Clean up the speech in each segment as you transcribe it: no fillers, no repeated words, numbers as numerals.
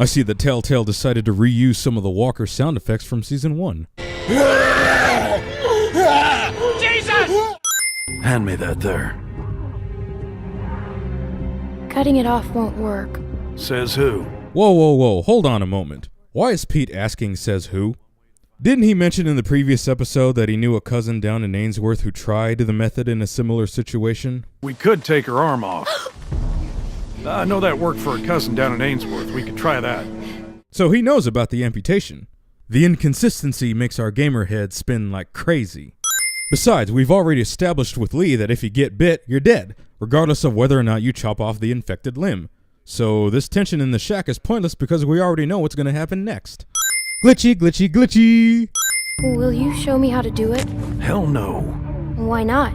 I see that Telltale decided to reuse some of the Walker sound effects from Season 1. Jesus! Hand me that there. Cutting it off won't work. Says who? Whoa, hold on a moment. Why is Pete asking says who? Didn't he mention in the previous episode that he knew a cousin down in Ainsworth who tried the method in a similar situation? We could take her arm off. I know that worked for a cousin down in Ainsworth. We could try that. So he knows about the amputation. The inconsistency makes our gamer head spin like crazy. Besides, we've already established with Lee that if you get bit, you're dead, regardless of whether or not you chop off the infected limb. So this tension in the shack is pointless because we already know what's going to happen next. Glitchy, glitchy, glitchy! Will you show me how to do it? Hell no. Why not?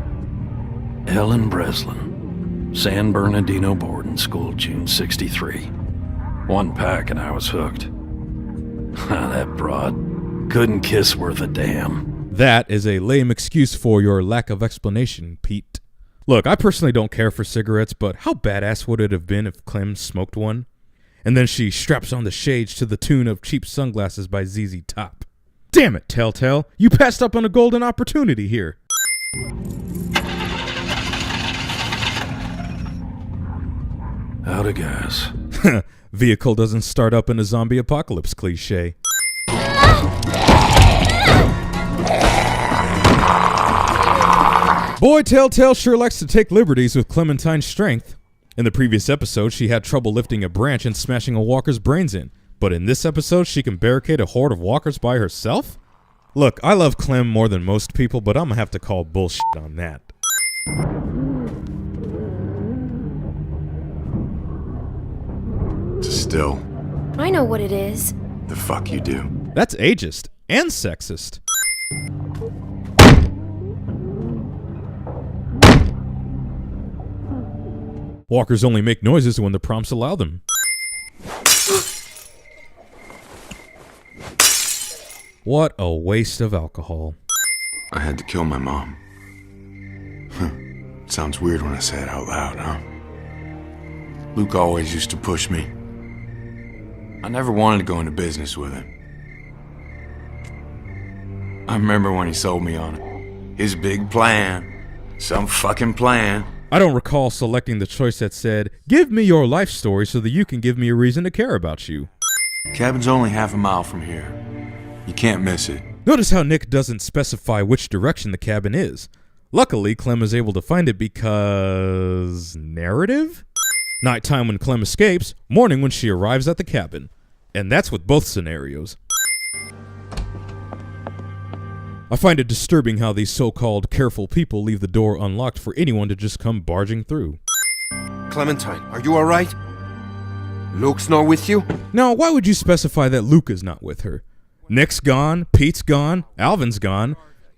Ellen Breslin, San Bernardino boarding school, June 63. One pack and I was hooked. That broad couldn't kiss worth a damn. That is a lame excuse for your lack of explanation, Pete. Look, I personally don't care for cigarettes, but how badass would it have been if Clem smoked one? And then she straps on the shades to the tune of Cheap Sunglasses by ZZ Top. Damn it, Telltale, you passed up on a golden opportunity here. Out of gas. Vehicle doesn't start up in a zombie apocalypse cliche. Boy, Telltale sure likes to take liberties with Clementine's strength. In the previous episode, she had trouble lifting a branch and smashing a walker's brains in. But in this episode, she can barricade a horde of walkers by herself? Look, I love Clem more than most people, but I'm gonna have to call bullshit on that. Still. I know what it is. The fuck you do? That's ageist and sexist. Walkers only make noises when the prompts allow them. What a waste of alcohol. I had to kill my mom. Sounds weird when I say it out loud, huh? Luke always used to push me. I never wanted to go into business with him. I remember when he sold me on it. His big plan. Some fucking plan. I don't recall selecting the choice that said, give me your life story so that you can give me a reason to care about you. Cabin's only half a mile from here. You can't miss it. Notice how Nick doesn't specify which direction the cabin is. Luckily, Clem is able to find it because... narrative? Nighttime when Clem escapes, morning when she arrives at the cabin. And that's with both scenarios. I find it disturbing how these so-called careful people leave the door unlocked for anyone to just come barging through. Clementine, are you alright? Luke's not with you? Now, why would you specify that Luke is not with her? Nick's gone, Pete's gone, Alvin's gone.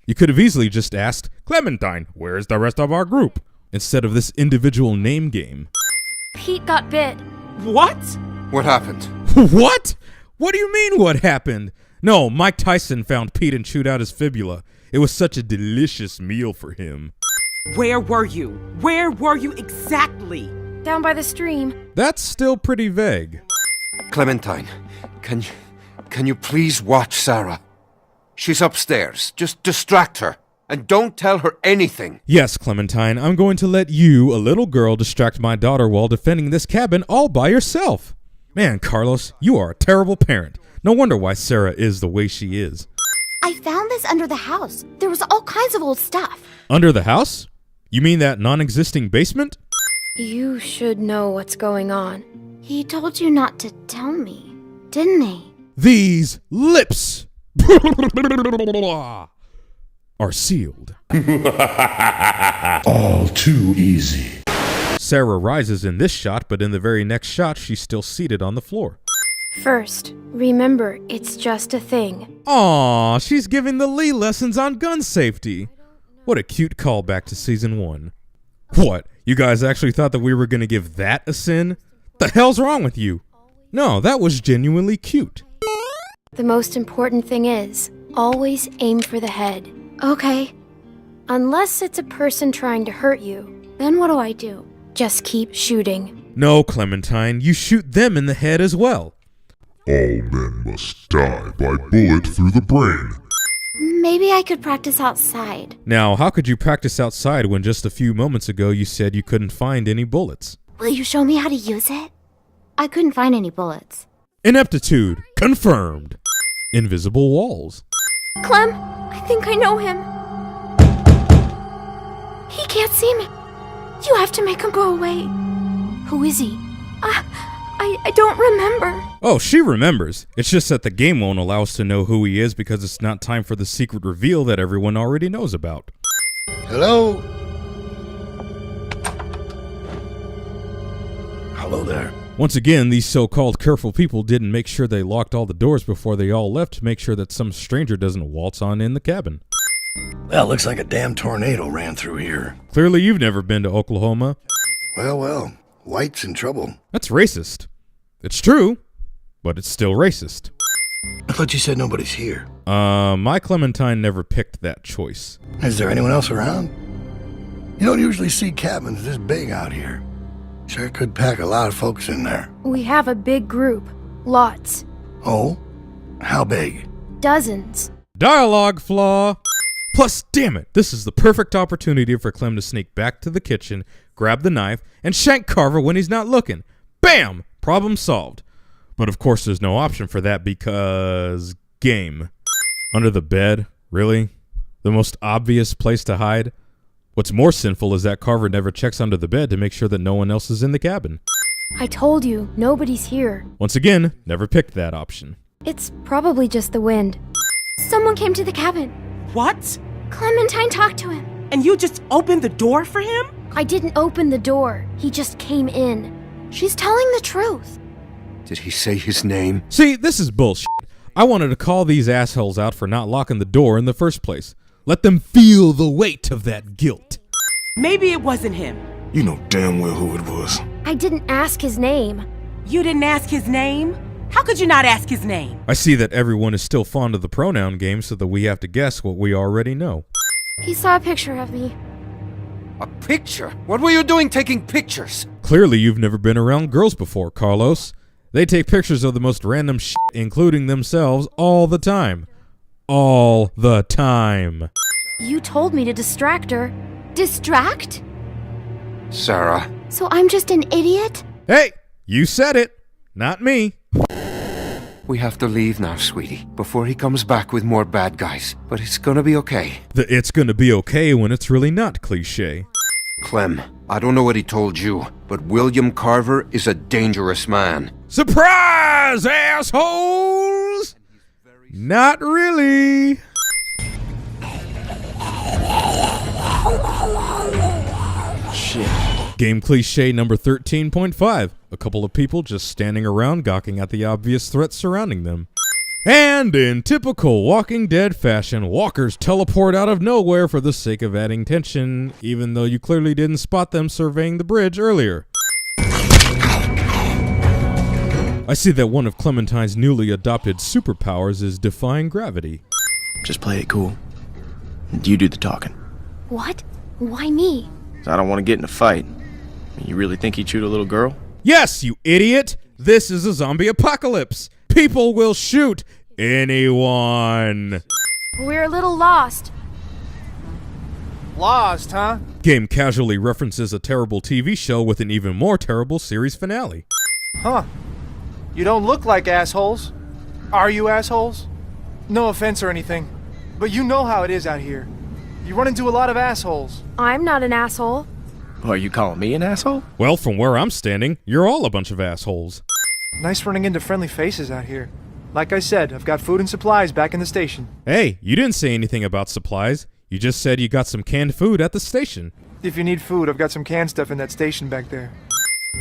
You could have easily just asked, Clementine, where's the rest of our group? Instead of this individual name game. Pete got bit. What? What happened? What? What do you mean what happened? No, Mike Tyson found Pete and chewed out his fibula. It was such a delicious meal for him. Where were you? Where were you exactly? Down by the stream. That's still pretty vague. Clementine, can you please watch Sarah? She's upstairs. Just distract her. And don't tell her anything. Yes, Clementine, I'm going to let you, a little girl, distract my daughter while defending this cabin all by yourself. Man, Carlos, you are a terrible parent. No wonder why Sarah is the way she is. I found this under the house. There was all kinds of old stuff. Under the house? You mean that non-existing basement? You should know what's going on. He told you not to tell me, didn't he? These lips are sealed. All too easy. Sarah rises in this shot, but in the very next shot, she's still seated on the floor. First, remember, it's just a thing. Aw, she's giving the Lee lessons on gun safety. What a cute callback to season 1. What, you guys actually thought that we were gonna give that a sin? The hell's wrong with you? No, that was genuinely cute. The most important thing is, always aim for the head. Okay. Unless it's a person trying to hurt you. Then what do I do? Just keep shooting. No, Clementine, you shoot them in the head as well. All men must die by bullet through the brain. Maybe I could practice outside. Now, how could you practice outside when just a few moments ago you said you couldn't find any bullets? Will you show me how to use it? I couldn't find any bullets. Ineptitude confirmed. Invisible walls. Clem, I think I know him. He can't see me. You have to make him go away. Who is he? I don't remember. Oh, she remembers. It's just that the game won't allow us to know who he is because it's not time for the secret reveal that everyone already knows about. Hello? Hello there. Once again, these so-called careful people didn't make sure they locked all the doors before they all left to make sure that some stranger doesn't waltz on in the cabin. Well, looks like a damn tornado ran through here. Clearly you've never been to Oklahoma. Well, white's in trouble. That's racist. It's true, but it's still racist. I thought you said nobody's here. My Clementine never picked that choice. Is there anyone else around? You don't usually see cabins this big out here. Sure could pack a lot of folks in there. We have a big group. Lots. Oh? How big? Dozens. Dialogue flaw. Plus, damn it, this is the perfect opportunity for Clem to sneak back to the kitchen, grab the knife, and shank Carver when he's not looking. Bam! Problem solved. But of course there's no option for that because... game. Under the bed? Really? The most obvious place to hide? What's more sinful is that Carver never checks under the bed to make sure that no one else is in the cabin. I told you, nobody's here. Once again, never picked that option. It's probably just the wind. Someone came to the cabin. What? Clementine talked to him. And you just opened the door for him? I didn't open the door. He just came in. She's telling the truth. Did he say his name? See, this is bullshit. I wanted to call these assholes out for not locking the door in the first place. Let them feel the weight of that guilt. Maybe it wasn't him. You know damn well who it was. I didn't ask his name. You didn't ask his name? How could you not ask his name? I see that everyone is still fond of the pronoun game, so that we have to guess what we already know. He saw a picture of me. A picture? What were you doing taking pictures? Clearly you've never been around girls before, Carlos. They take pictures of the most random shit, including themselves, all the time. All the time. You told me to distract her. Distract? Sarah. So I'm just an idiot? Hey, you said it, not me. We have to leave now, sweetie, before he comes back with more bad guys. But it's gonna be okay. The it's gonna be okay when it's really not cliche. Clem, I don't know what he told you, but William Carver is a dangerous man. Surprise, assholes! Not really. Shit. Game cliche number 13.5. A couple of people just standing around gawking at the obvious threats surrounding them. And in typical Walking Dead fashion, walkers teleport out of nowhere for the sake of adding tension, even though you clearly didn't spot them surveying the bridge earlier. I see that one of Clementine's newly adopted superpowers is defying gravity. Just play it cool. You do the talking. What? Why me? I don't want to get in a fight. You really think he'd shoot a little girl? Yes, you idiot! This is a zombie apocalypse! People will shoot anyone! We're a little lost. Lost, huh? Game casually references a terrible TV show with an even more terrible series finale. Huh. You don't look like assholes. Are you assholes? No offense or anything, but you know how it is out here. You run into a lot of assholes. I'm not an asshole. Are you calling me an asshole? Well, from where I'm standing, you're all a bunch of assholes. Nice running into friendly faces out here. Like I said, I've got food and supplies back in the station. Hey, you didn't say anything about supplies. You just said you got some canned food at the station. If you need food, I've got some canned stuff in that station back there.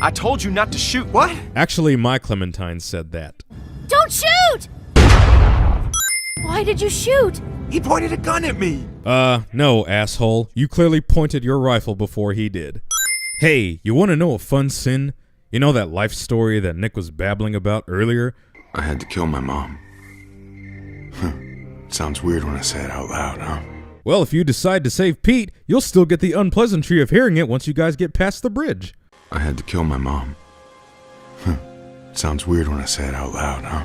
I told you not to shoot. What? Actually, my Clementine said that. Don't shoot! Why did you shoot? He pointed a gun at me. No, asshole. You clearly pointed your rifle before he did. Hey, you want to know a fun sin? You know that life story that Nick was babbling about earlier? I had to kill my mom. Sounds weird when I say it out loud, huh? Well, if you decide to save Pete, you'll still get the unpleasantry of hearing it once you guys get past the bridge. I had to kill my mom. Sounds weird when I say it out loud, huh?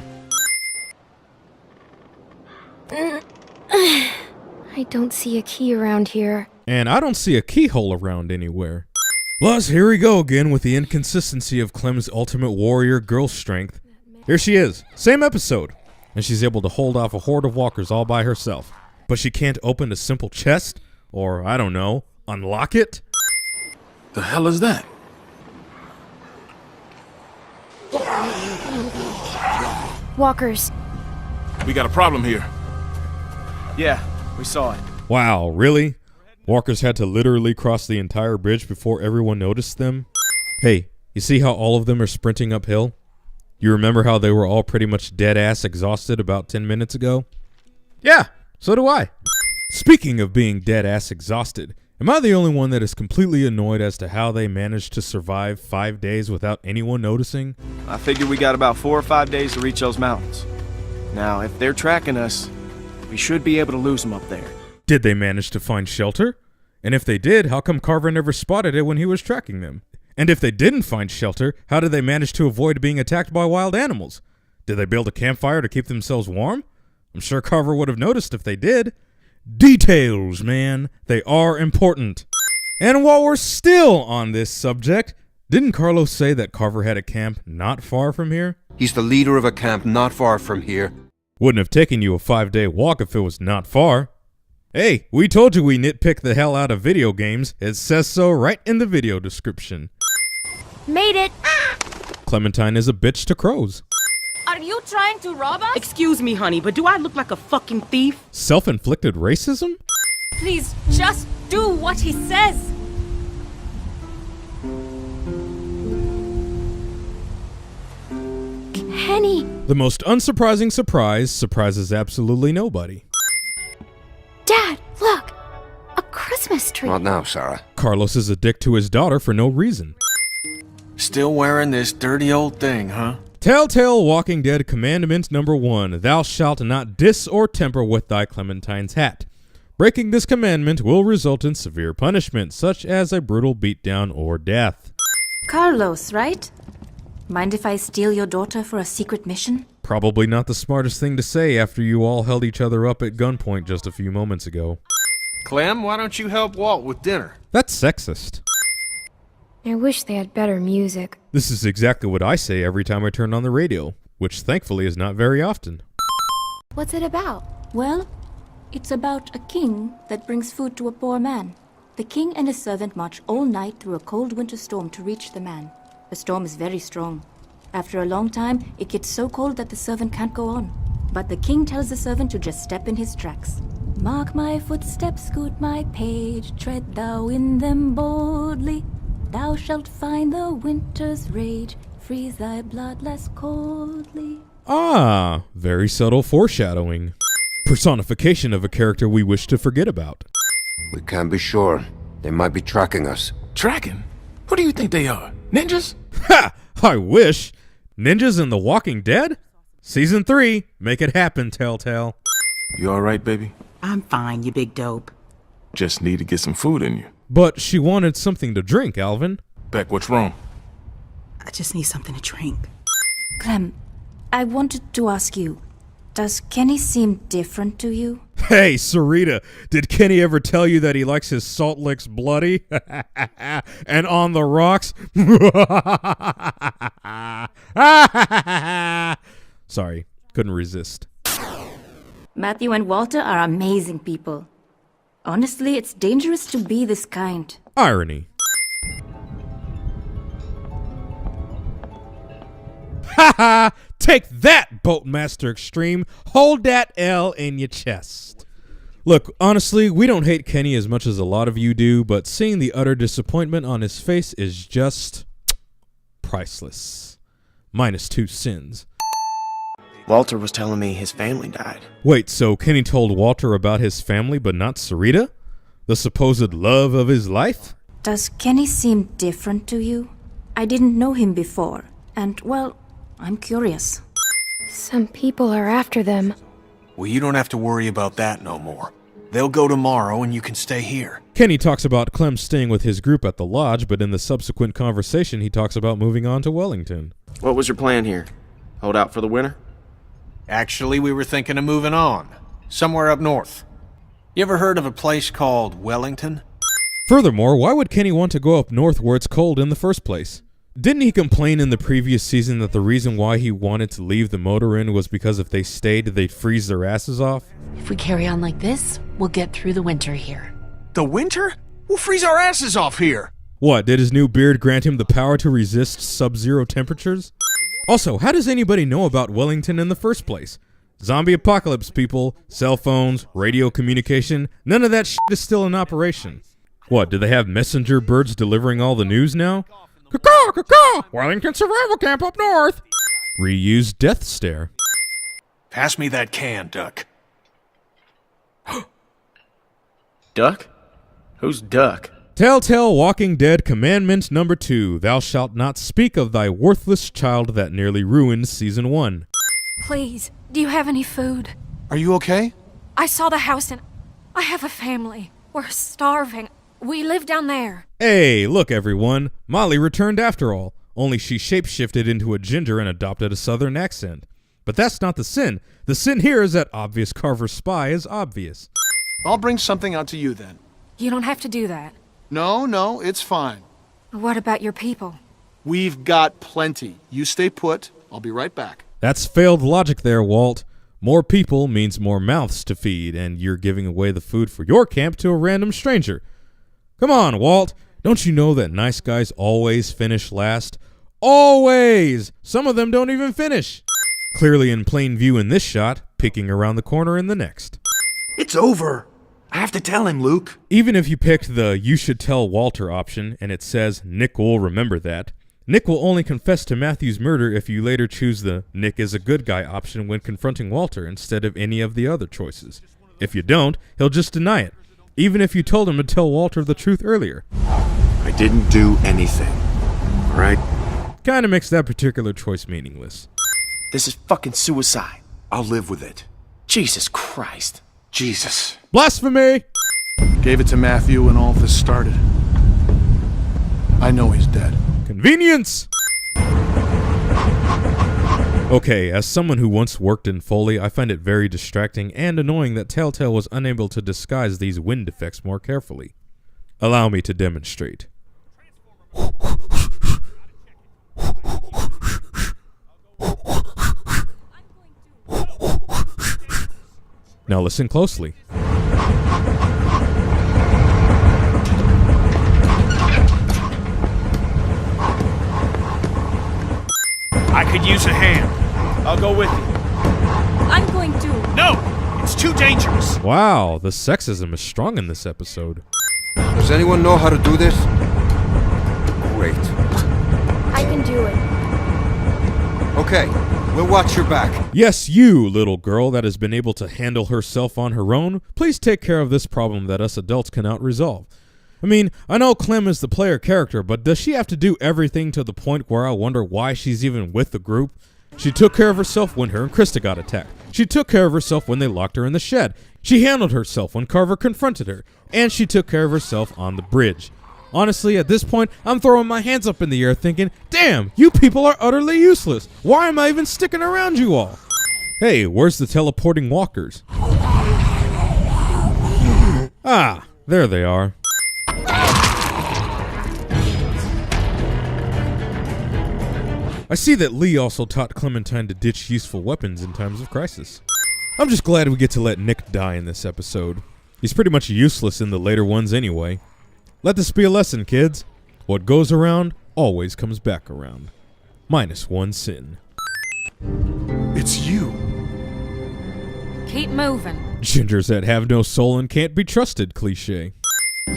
I don't see a key around here. And I don't see a keyhole around anywhere. Plus, here we go again with the inconsistency of Clem's ultimate warrior girl strength. Here she is, same episode, and she's able to hold off a horde of walkers all by herself. But she can't open a simple chest, or I don't know, unlock it? The hell is that? Walkers. We got a problem here. Yeah, we saw it. Wow, really? Walkers had to literally cross the entire bridge before everyone noticed them? Hey, you see how all of them are sprinting uphill? You remember how they were all pretty much dead-ass exhausted about 10 minutes ago? Yeah, so do I. Speaking of being dead-ass exhausted, am I the only one that is completely annoyed as to how they managed to survive 5 days without anyone noticing? I figure we got about 4 or 5 days to reach those mountains. Now, if they're tracking us, we should be able to lose them up there. Did they manage to find shelter? And if they did, how come Carver never spotted it when he was tracking them? And if they didn't find shelter, how did they manage to avoid being attacked by wild animals? Did they build a campfire to keep themselves warm? I'm sure Carver would have noticed if they did. Details, man. They are important. And while we're still on this subject, didn't Carlos say that Carver had a camp not far from here? He's the leader of a camp not far from here. Wouldn't have taken you a 5-day walk if it was not far. Hey, we told you we nitpick the hell out of video games. It says so right in the video description. Made it! Clementine is a bitch to crows. Are you trying to rob us? Excuse me, honey, but do I look like a fucking thief? Self-inflicted racism? Please, just do what he says! Kenny! The most unsurprising surprise surprises absolutely nobody. Dad, look! A Christmas tree! Not now, Sarah. Carlos is a dick to his daughter for no reason. Still wearing this dirty old thing, huh? Telltale Walking Dead Commandment number 1, thou shalt not dis or temper with thy Clementine's hat. Breaking this commandment will result in severe punishment, such as a brutal beatdown or death. Carlos, right? Mind if I steal your daughter for a secret mission? Probably not the smartest thing to say after you all held each other up at gunpoint just a few moments ago. Clem, why don't you help Walt with dinner? That's sexist. I wish they had better music. This is exactly what I say every time I turn on the radio, which thankfully is not very often. What's it about? Well, it's about a king that brings food to a poor man. The king and his servant march all night through a cold winter storm to reach the man. The storm is very strong. After a long time, it gets so cold that the servant can't go on. But the king tells the servant to just step in his tracks. Mark my footsteps, scoot my page, tread thou in them boldly. Thou shalt find the winter's rage, freeze thy blood less coldly. Ah, very subtle foreshadowing. Personification of a character we wish to forget about. We can't be sure. They might be tracking us. Tracking? Who do you think they are? Ninjas? Ha! I wish! Ninjas in The Walking Dead? Season 3, make it happen, Telltale. You alright, baby? I'm fine, you big dope. Just need to get some food in you. But she wanted something to drink, Alvin. Beck, what's wrong? I just need something to drink. Clem, I wanted to ask you, does Kenny seem different to you? Hey, Sarita, did Kenny ever tell you that he likes his salt licks bloody? And on the rocks? Sorry, couldn't resist. Matthew and Walter are amazing people. Honestly, it's dangerous to be this kind. Irony. Ha ha! Take that, Boatmaster Extreme. Hold that L in your chest. Look, honestly, we don't hate Kenny as much as a lot of you do, but seeing the utter disappointment on his face is just priceless. -2 sins. Walter was telling me his family died. Wait, so Kenny told Walter about his family but not Sarita? The supposed love of his life? Does Kenny seem different to you? I didn't know him before, and, well, I'm curious. Some people are after them. Well, you don't have to worry about that no more. They'll go tomorrow and you can stay here. Kenny talks about Clem staying with his group at the lodge, but in the subsequent conversation he talks about moving on to Wellington. What was your plan here? Hold out for the winter? Actually, we were thinking of moving on. Somewhere up north. You ever heard of a place called Wellington? Furthermore, why would Kenny want to go up north where it's cold in the first place? Didn't he complain in the previous season that the reason why he wanted to leave the motor inn was because if they stayed, they'd freeze their asses off? If we carry on like this, we'll get through the winter here. The winter? We'll freeze our asses off here. What, did his new beard grant him the power to resist sub-zero temperatures? Also, how does anybody know about Wellington in the first place? Zombie apocalypse, people, cell phones, radio communication, none of that shit is still in operation. What, do they have messenger birds delivering all the news now? Caw-caw, caw-caw, Wellington survival camp up north. Reused death stare. Pass me that can, Duck. Duck? Who's Duck? Telltale Walking Dead Commandment number 2. Thou shalt not speak of thy worthless child that nearly ruined season 1. Please, do you have any food? Are you okay? I saw the house and I have a family. We're starving. We live down there. Hey, look everyone. Molly returned after all. Only she shapeshifted into a ginger and adopted a southern accent. But that's not the sin. The sin here is that obvious Carver spy is obvious. I'll bring something out to you then. You don't have to do that. No, it's fine. What about your people? We've got plenty. You stay put. I'll be right back. That's failed logic there, Walt. More people means more mouths to feed, and you're giving away the food for your camp to a random stranger. Come on, Walt. Don't you know that nice guys always finish last? Always! Some of them don't even finish. Clearly in plain view in this shot, peeking around the corner in the next. It's over. I have to tell him, Luke. Even if you picked the you should tell Walter option and it says Nick will remember that, Nick will only confess to Matthew's murder if you later choose the Nick is a good guy option when confronting Walter instead of any of the other choices. If you don't, he'll just deny it, even if you told him to tell Walter the truth earlier. I didn't do anything, right? Kinda makes that particular choice meaningless. This is fucking suicide. I'll live with it. Jesus Christ. Jesus. Blasphemy! Gave it to Matthew when all this started. I know he's dead. Convenience! Okay, as someone who once worked in Foley, I find it very distracting and annoying that Telltale was unable to disguise these wind effects more carefully. Allow me to demonstrate. Now listen closely. I could use a hand. I'll go with you. I'm going to. No! It's too dangerous. Wow, the sexism is strong in this episode. Does anyone know how to do this? Great. I can do it. Okay, we'll watch your back. Yes, you, little girl that has been able to handle herself on her own, please take care of this problem that us adults cannot resolve. I mean, I know Clem is the player character, but does she have to do everything to the point where I wonder why she's even with the group? She took care of herself when her and Krista got attacked. She took care of herself when they locked her in the shed. She handled herself when Carver confronted her. And she took care of herself on the bridge. Honestly, at this point, I'm throwing my hands up in the air thinking, damn, you people are utterly useless. Why am I even sticking around you all? Hey, where's the teleporting walkers? Ah, there they are. I see that Lee also taught Clementine to ditch useful weapons in times of crisis. I'm just glad we get to let Nick die in this episode. He's pretty much useless in the later ones anyway. Let this be a lesson, kids. What goes around always comes back around. Minus one sin. It's you. Keep moving. Gingers that have no soul and can't be trusted, cliche.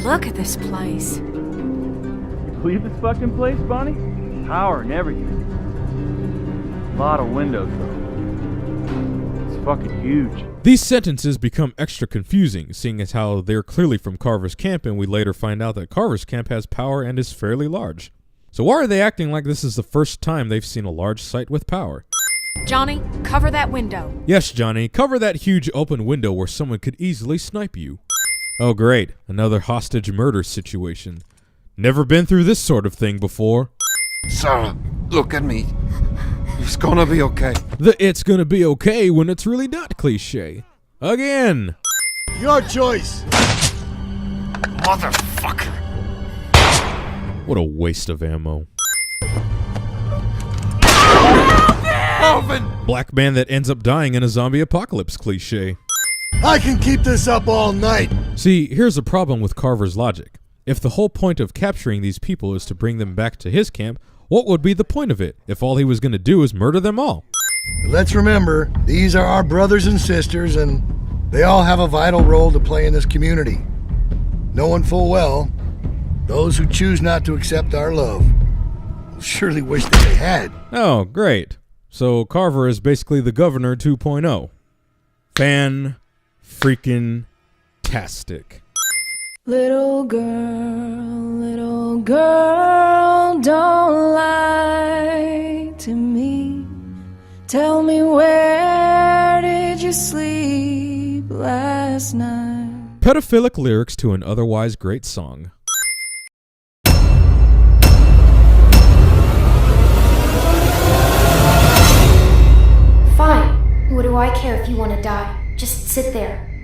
Look at this place. Believe this fucking place, Bonnie? Power and everything. A lot of windows, though. It's fucking huge. These sentences become extra confusing, seeing as how they're clearly from Carver's camp, and we later find out that Carver's camp has power and is fairly large. So why are they acting like this is the first time they've seen a large site with power? Johnny, cover that window. Yes, Johnny, cover that huge open window where someone could easily snipe you. Oh great, another hostage murder situation. Never been through this sort of thing before. Sarah, look at me. It's gonna be okay. The it's gonna be okay when it's really not cliche. Again! Your choice. Motherfucker. What a waste of ammo. Alvin! Black man that ends up dying in a zombie apocalypse cliche. I can keep this up all night. See, here's a problem with Carver's logic. If the whole point of capturing these people is to bring them back to his camp, what would be the point of it if all he was going to do is murder them all? Let's remember, these are our brothers and sisters, and they all have a vital role to play in this community. Knowing full well, those who choose not to accept our love will surely wish that they had. Oh, great. So Carver is basically the Governor 2.0. Fan-freaking-tastic. Little girl, don't lie to me. Tell me, where did you sleep last night? Pedophilic lyrics to an otherwise great song. Fine. What do I care if you want to die? Just sit there.